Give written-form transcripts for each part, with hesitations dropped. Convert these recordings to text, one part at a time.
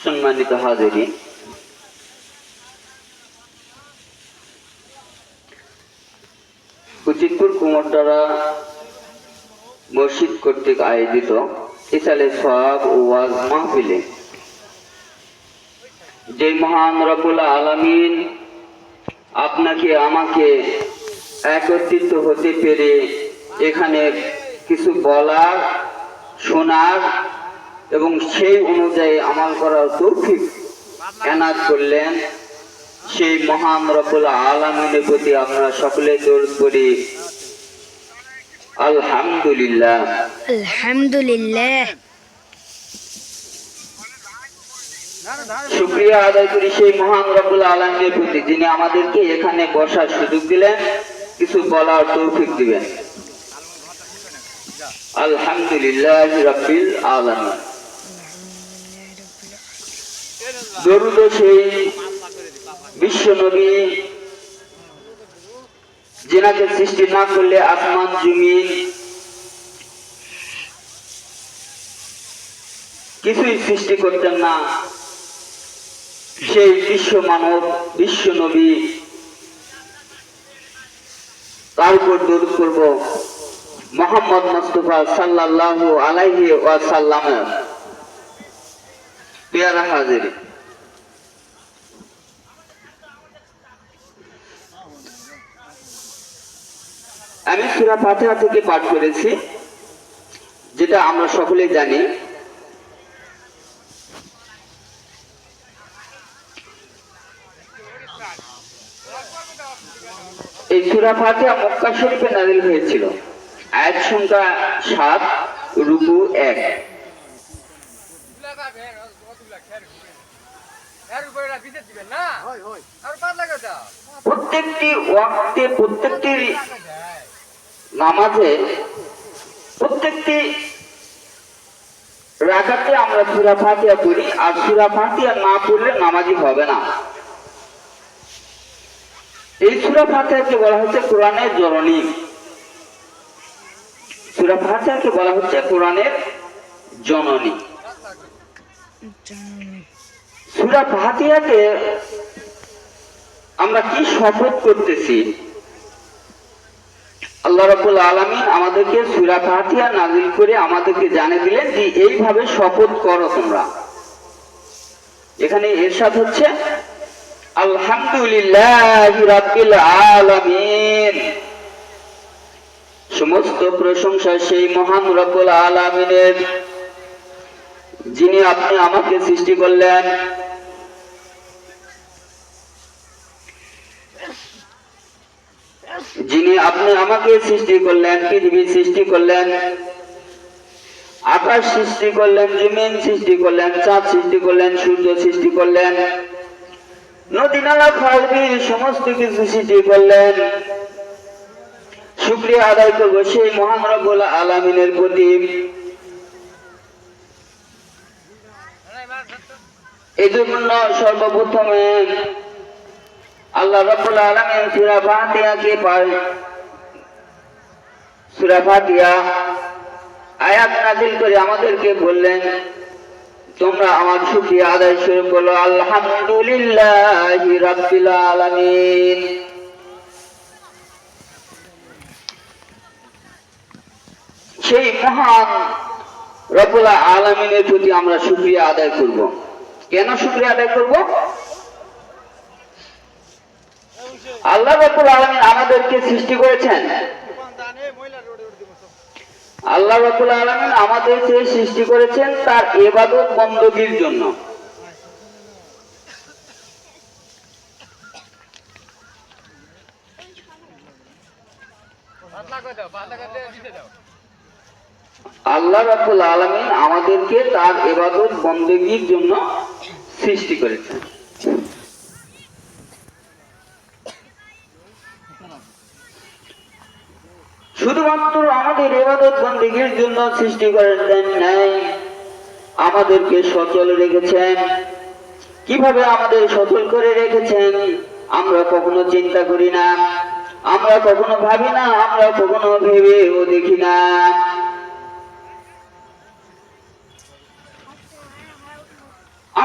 সম্মানিত হাজিরিন, উচিতপুর কুমোরটারা মসজিদ কর্তৃক আয়োজিত ইসালে সওয়াব ও ওয়াজ মাহফিলে যে মহান রব্বুল আলামিন আপনাকে আমাকে একত্রিত হতে পেরে এখানে কিছু বলার, শোনার এবং সেই অনুযায়ী আমল করার তৌফিক এনায়েত করলেন, সেই মহান রব্বুল আলামিনের প্রতি আমরা সকলে দরুদ পড়ি আলহামদুলিল্লাহ। আলহামদুলিল্লাহ। শুকরিয়া আদায় করি সেই মহান রব্বুল আলামিনের প্রতি, যিনি আমাদেরকে এখানে বসার সুযোগ দিলেন, কিছু বলার তৌফিক দিবেন। আলহামদুলিল্লাহ রাব্বিল আলামিন। দরুদ সেই বিশ্ব নবী, যিনাকে সৃষ্টি না করলে আসমান জমিন কিছুই সৃষ্টি করতেন না, সেই বিশ্ব মানব, বিশ্ব নবী, তার উপর দরুদ করব মুহাম্মদ মুস্তাফা সাল্লাল্লাহু আলাইহি ওয়াসাল্লামের। প্রিয় হাজিরিন, আমি সূরা ফাতিহা থেকে পাঠ করেছি, যেটা আমরা সকলেই জানি। এই সূরা ফাতিহা মক্কা শরীফে নাযিল হয়েছিল। আয়াত সংখ্যা ৭, রুকু ১। প্রত্যেকটি ওয়াক্তে, প্রত্যেকটি নামাজে, প্রত্যেকটি রাকাতে আমরা সূরা ফাতিহা পড়ি, আর সূরা ফাতিহা না পড়লে নামাজি হবে না। এই সূরা ফাতিহাকে বলা হচ্ছে কোরআনের জননী। সূরা ফাতিহাকে বলা হচ্ছে কোরআনের জননী। সূরা ফাতিহাতে আমরা কি শপথ করতেছি? আল্লাহ রাব্বুল আলামিন আমাদেরকে সূরা ফাতিহা নাযিল করে আমাদেরকে জানিয়ে দিলেন যে এইভাবে শপথ করো তোমরা। এখানে ইরশাদ হচ্ছে আলহামদুলিল্লাহি রাব্বিল আলামিন। সমস্ত প্রশংসা সেই মহান রব্বুল আলামিনের, যিনি আপনি আমাকে সৃষ্টি করলেন, যিনি আপনি আমাকে সৃষ্টি করলেন, পৃথিবী সৃষ্টি করলেন, আকাশ সৃষ্টি করলেন, জমিন সৃষ্টি করলেন, চাঁদ সৃষ্টি করলেন, সূর্য সৃষ্টি করলেন, নদী নালা খাল বিল সমস্ত কিছু সৃষ্টি করলেন। শুকরিয়া আদায় করব সেই মহান রব্বুল আলামিনের প্রতি। এই জন্য সর্বপ্রথমে আল্লাহ রাব্বুল আলামিন সূরা ফাতিহাকে সূরা ফাতিহা আয়াত নাযিল করে আমাদেরকে বললেন, তোমরা আমার শুকরিয়া আদায় শুরু করো আলহামদুলিল্লাহি রাব্বিল আলামিন। সেই মহান রব্বুল আলামিনের প্রতি আমরা শুকরিয়া আদায় করব। কেন শুকরিয়া আদায় করব? আল্লাহ রাব্বুল আলামিন আমাদেরকে সৃষ্টি করেছেন। আল্লাহ রাব্বুল আলামিন আমাদেরকে সৃষ্টি করেছেন তার ইবাদত বندگির জন্য। আল্লাহ রাব্বুল আলামিন আমাদেরকে তার ইবাদত বندگির জন্য সৃষ্টি করেছেন। শুধুমাত্র আমাদের ইবাদত বندگির জন্য সৃষ্টি করেছেন নাই, আমাদেরকে সচল রেখেছেন। কিভাবে আমাদের সচল করে রেখেছেন আমরা কখনো চিন্তা করি না, আমরা কখনো ভাবি না, আমরা কখনো ভেবেও দেখি না।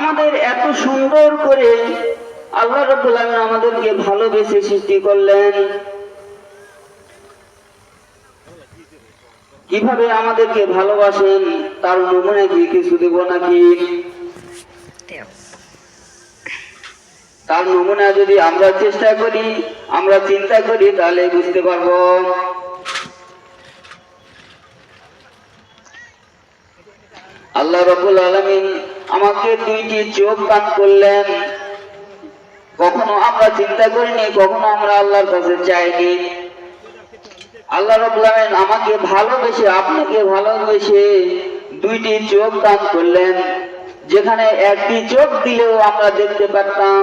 আমাদের এত সুন্দর করে আল্লাহ রাব্বুল আলামিন আমাদেরকে ভালোবেসে সৃষ্টি করলেন, কিভাবে আমাদেরকে ভালোবাসেন তার নমুনা কি কিছু দেব নাকি? তার নমুনা যদি আমরা চেষ্টা করি, আমরা চিন্তা করি, তাহলে বুঝতে পারবো। আল্লাহ রাব্বুল আলামিন আমাকে দুইটি চোখ দান করলেন। কখনো আমরা চিন্তা করিনি, কখনো আমরা আল্লাহর কাছে চাইনি। আল্লাহ রাব্বুল আলামিন আমাকে ভালোবেসে, আপনাকে ভালোবেসে দুইটি চোখ দান করলেন, যেখানে একটি চোখ দিলেও আমরা দেখতে পারতাম,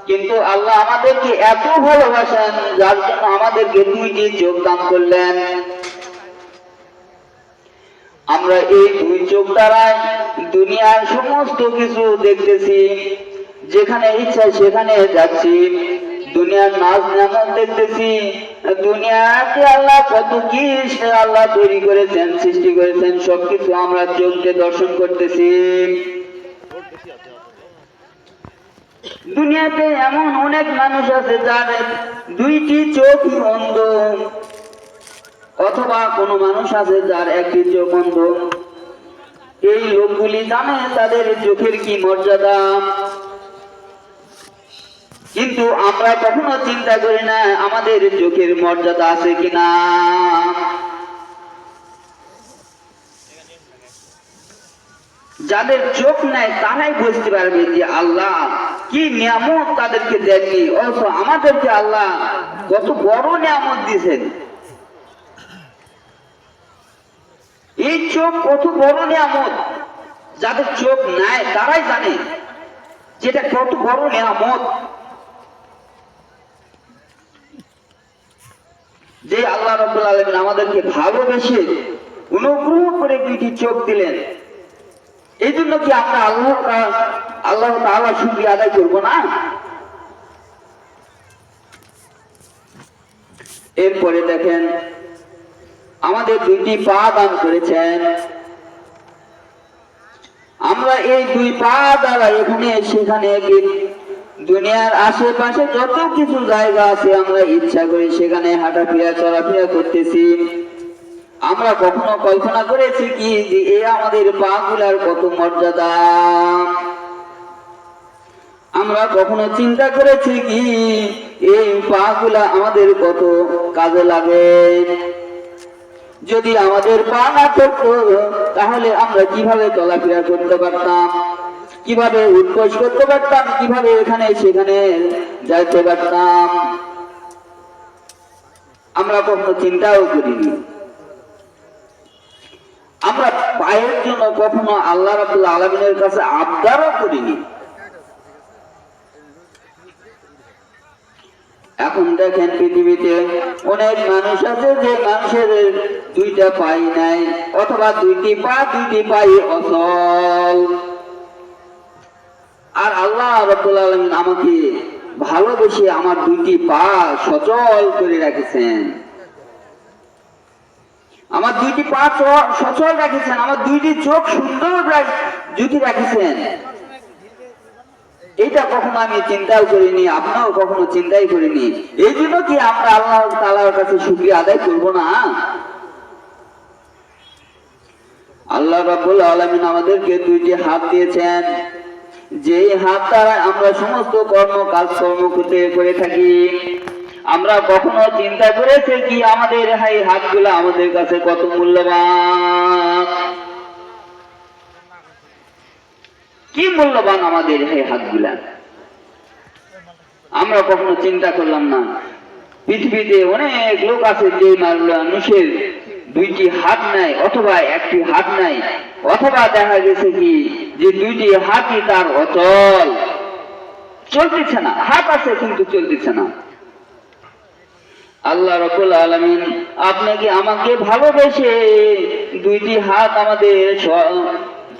কিন্তু আল্লাহ আমাদেরকে এত ভালোবাসেন যার জন্য আমাদেরকে দুইটি চোখ দান করলেন। আমরা এই দুই চোখ দ্বারাই দুনিয়ার সমস্ত কিছু দেখতেছি, যেখানে ইচ্ছা সেখানে যাচ্ছি, দুনিয়ার নাচ নেমত দেখতেছি। দুনিয়াতে আল্লাহ কত কি আল্লাহ তৈরি করেছেন, সৃষ্টি করেছেন, সবকিছু আমরা চোখকে দর্শন করতেছি। দুনিয়াতে এমন অনেক মানুষ আছে যার দুইটি চোখই অন্ধ, অথবা কোনো মানুষ আছে যার একটি চোখ অন্ধ। এই লোকগুলি জানে তাদের চোখের কি মর্যাদা, কিন্তু আমরা কখনো চিন্তা করি না আমাদের চোখের মর্যাদা আছে কিনা। যাদের চোখ নাই তারাই বুঝতে পারবে যে আল্লাহ কি নিয়ামত তাদেরকে দেননি, অথচ আমাদেরকে আল্লাহ কত বড় নিয়ামত দিয়েছেন। এই চোখ কত বড় নিয়ামত, যাদের চোখ নাই তারাই জানে যেটা কত বড় নিয়ামত। যে আল্লাহ রাব্বুল আলামিন আমাদেরকে ভালোবেসে অনুগ্রহ করে দুইটি চোখ দিলেন, এই জন্য কি আমরা আল্লাহ তাআলার শুকরিয়া আদায় করব না? এরপরে দেখেন আমাদের দুইটি পা দান করেছেন। আমরা এই দুই পা দ্বারা এখানে সেখানে দুনিয়ার আশেপাশে যত কিছু জায়গা আছে আমরা ইচ্ছা করি সেখানে হাঁটাফেরা চলাফেরা করতেছি। আমরা কখনো কল্পনা করেছি কি যে এ আমাদের পা গুলার কত মর্যাদা? আমরা কখনো চিন্তা করেছি কি এই পা গুলা আমাদের কত কাজে লাগে? যদি আমাদের পা না থাকতো তাহলে আমরা কিভাবে চলাফেরা করতে পারতাম, কিভাবে উৎকোচ করতে পারতাম, কিভাবে এখানে সেখানে যাইতে পারতাম? আমরা কখনো চিন্তাও করিনি। আমরা পায়ের জন্য কখনো আল্লাহ রাব্বুল আলামিনের কাছে আবদারও করিনি। এখন দেখেন পৃথিবীতে অনেক মানুষ আছে যে মানুষের দুইটা পাই নাই, অথবা দুইটি পাই অচল। আর আল্লাহ রাব্বুল আলামিন আমাকে ভালোবেসে আমার দুইটি পা সচল করে রেখেছেন, আমার দুইটি পা সচল রেখেছেন, আমার দুইটি চোখ সুন্দর জুতি রেখেছেন। এটা কখনো আমি চিন্তাও করিনি, আপনিও কখনো চিন্তাই করিনি। এই জন্য কি আমরা আল্লাহ তাআলার কাছে শুকরিয়া আদায় করব না? আল্লাহ রাব্বুল আলামিন আমাদেরকে দুইটি হাত দিয়েছেন, যে হাত দ্বারা আমরা সমস্ত কাজকর্ম করে থাকি। আমরা কখনো চিন্তা করেছি কি আমাদের এই হাতগুলো আমাদের কাছে কত মূল্যবান? কি মূল্যবান আমাদের এই হাতগুলা, আমরা কখনো চিন্তা করলাম না। পৃথিবীতে অনেক লোক আছে যে মানুষের দুইটি হাত নাই, অথবা একটি হাত নাই, অথবা দেখা গেছে কি যে দুইটি হাতই তার অচল, চলতেছে না। হাত আছে কিন্তু চলতেছে না। আল্লাহ রাব্বুল আলামিন আপনাকে আমাকে ভালোবেসে দুইটি হাত আমাদের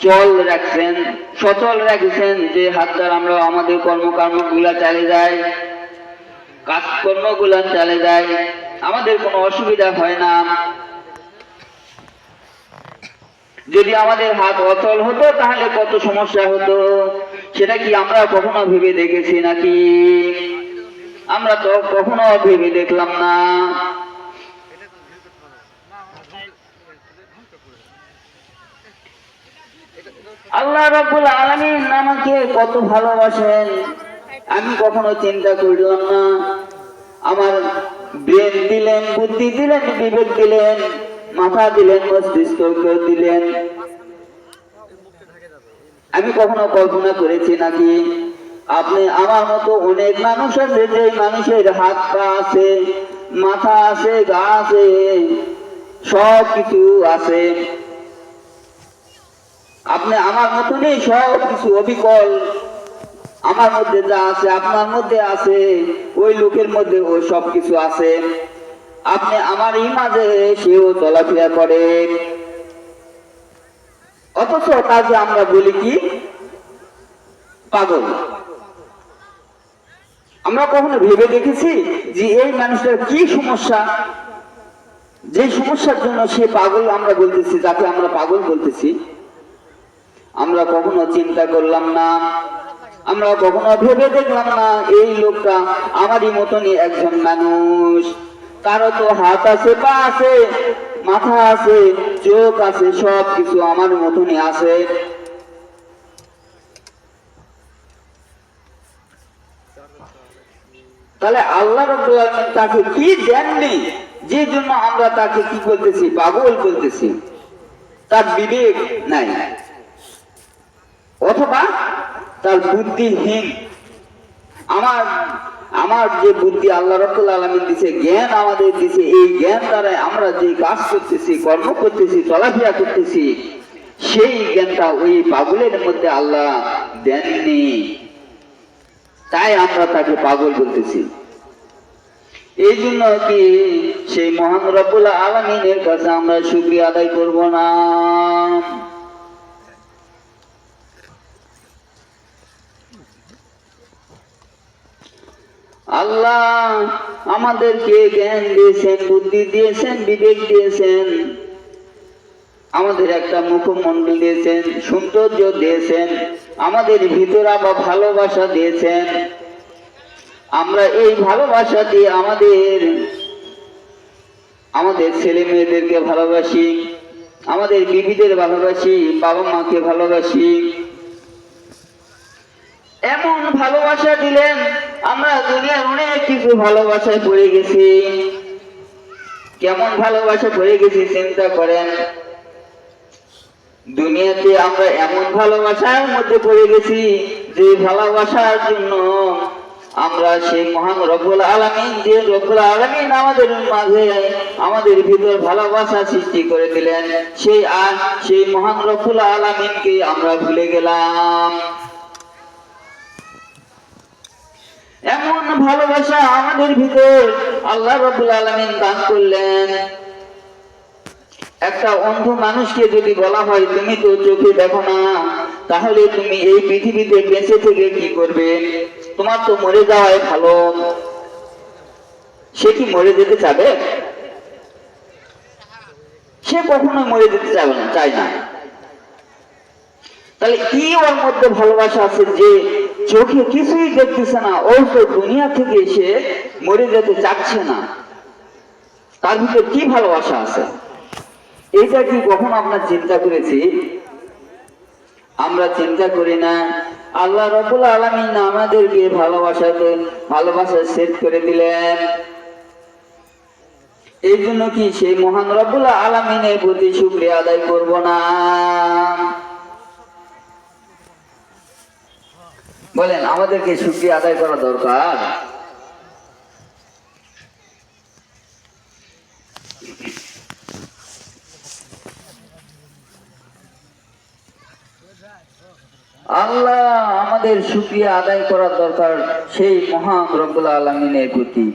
চল রাখছেন, সচল রাখছেন, যে হাত দ্বারা আমরা আমাদের কর্মগুলা চালিয়ে যাই, কাজকর্মগুলা চালিয়ে যাই, আমাদের কোনো অসুবিধা হয় না। যদি আমাদের হাত অচল হতো তাহলে কত সমস্যা হতো, সেটা কি আমরা কখনো ভেবে দেখেছি নাকি? আমরা তো কখনো ভেবে দেখলাম না। আল্লাহ রাব্বুল আলামিন আমাকে কত ভালোবাসেন আমি কখনো চিন্তা করলাম না। আমার ব্রেন দিলেন, বুদ্ধি দিলেন, বিবেক দিলেন, মাথা দিলেন, মস্তিষ্ক দিলেন। আমি কখনো কল্পনা করেছি নাকি আপনি আমার মতো অনেক মানুষ আছে, যে মানুষের হাত পা আছে, মাথা আছে, গা আছে, সব কিছু আছে। আপনি আমার মতনই সব কিছু অবিকল। আমার মধ্যে যা আছে আপনার মধ্যে আছে, ওই লোকের মধ্যে ওই সব কিছু আছে। আপনি আমার মাঝে সেও চলাফেরা করে, অথচ কাজে আমরা বলি কি পাগল। আমরা কখনো ভেবে দেখেছি যে এই মানুষটার কি সমস্যা, যে সমস্যার জন্য সে পাগল আমরা বলতেছি, যাকে আমরা পাগল বলতেছি? আমরা কখনো চিন্তা করলাম না, আমরা কখনো ভেবে দেখলাম না এই লোকটা আমারই মতনই একজন মানুষ। তারও তো হাত আছে, পা আছে, মাথা আছে, চোখ আছে, সব কিছু আমার মতনই আছে। তাহলে আল্লাহ রাব্বুল আলামিন তাকে কি দেননি যে জন্য আমরা তাকে কি বলতেছি? পাগল বলতেছি। তার বিবেক নাই, অথবা তার বুদ্ধিহীন। আমার আমার যে বুদ্ধি আল্লাহ রাব্বুল আলামিন দিয়েছে, জ্ঞান আমাদের দিয়েছে, এই জ্ঞান দ্বারা আমরা যে কাজ করতেছি, কর্ম করতেছি, চলাফেরা করতেছি, সেই জ্ঞানটা ওই পাগলের মধ্যে আল্লাহ দেননি। তাই আমরা তাকে পাগল বলতেছি। এই জন্য কি সেই মহান রব্বুল আলামিনের কাছে আমরা শুকরিয়া আদায় করব না? আল্লাহ আমাদেরকে জ্ঞান দিয়েছেন, বুদ্ধি দিয়েছেন, বিবেক দিয়েছেন, আমাদের একটা মুখমণ্ডল দিয়েছেন, সৌন্দর্য দিয়েছেন, আমাদের ভিতর আবার ভালোবাসা দিয়েছেন। আমরা এই ভালোবাসা দিয়ে আমাদের ছেলে মেয়েদেরকে ভালোবাসি, আমাদের বিবিদের ভালোবাসি, বাবা মাকে ভালোবাসি। এমন ভালোবাসা দিলেন, আমরা দুনিয়ার অনেক কিছু ভালোবাসায় পড়ে গেছি। কেমন ভালোবাসা পড়ে গেছি চিন্তা করেন। দুনিয়াতে আমরা এমন ভালোবাসার মধ্যে পড়ে গেছি যে ভালোবাসার জন্য আমরা সেই মহান রব্বুল আলামিন, যে রব্বুল আলামিন আমাদের মাঝে আমাদের ভিতর ভালোবাসা সৃষ্টি করে দিলেন, সেই মহান রব্বুল আলামিনকে আমরা ভুলে গেলাম। এমন ভালোবাসা আমাদের ভিতর আল্লাহ রাব্বুল আলামিন দান করলেন। একটা অন্ধ মানুষকে যদি বলা হয় তুমি তো চোখে দেখো না, তাহলে তুমি এই পৃথিবীতে বেঁচে থেকে কি করবে? তোমার তো মরে যাওয়াই ভালো। সে কি মরে যেতে চাবে? সে কখনো মরে যেতে চাবে না, চায় না। তাহলে কি ওর মধ্যে ভালোবাসা আছে যে চোখে কিছুই দেখতেছে না, ও তো দুনিয়া থেকে সে মরে যেতে চাচ্ছে না? তার ভিতরে কি ভালোবাসা আছে? এটা কি কখনো আপনার চিন্তা করেছি? আমরা করি না। আল্লাহ রাব্বুল আলামিন আমাদেরকে ভালোবাসা সেট করে দিলেন। এই জন্য কি সেই মহান রাব্বুল আলামিনের প্রতি শুকরিয়া আদায় করব না? বলেন, আমাদেরকে শুকরিয়া আদায় করা দরকার। আল্লাহ আমাদের শুকরিয়া আদায় করা দরকার সেই মহান রব্বুল আলামিনের প্রতি।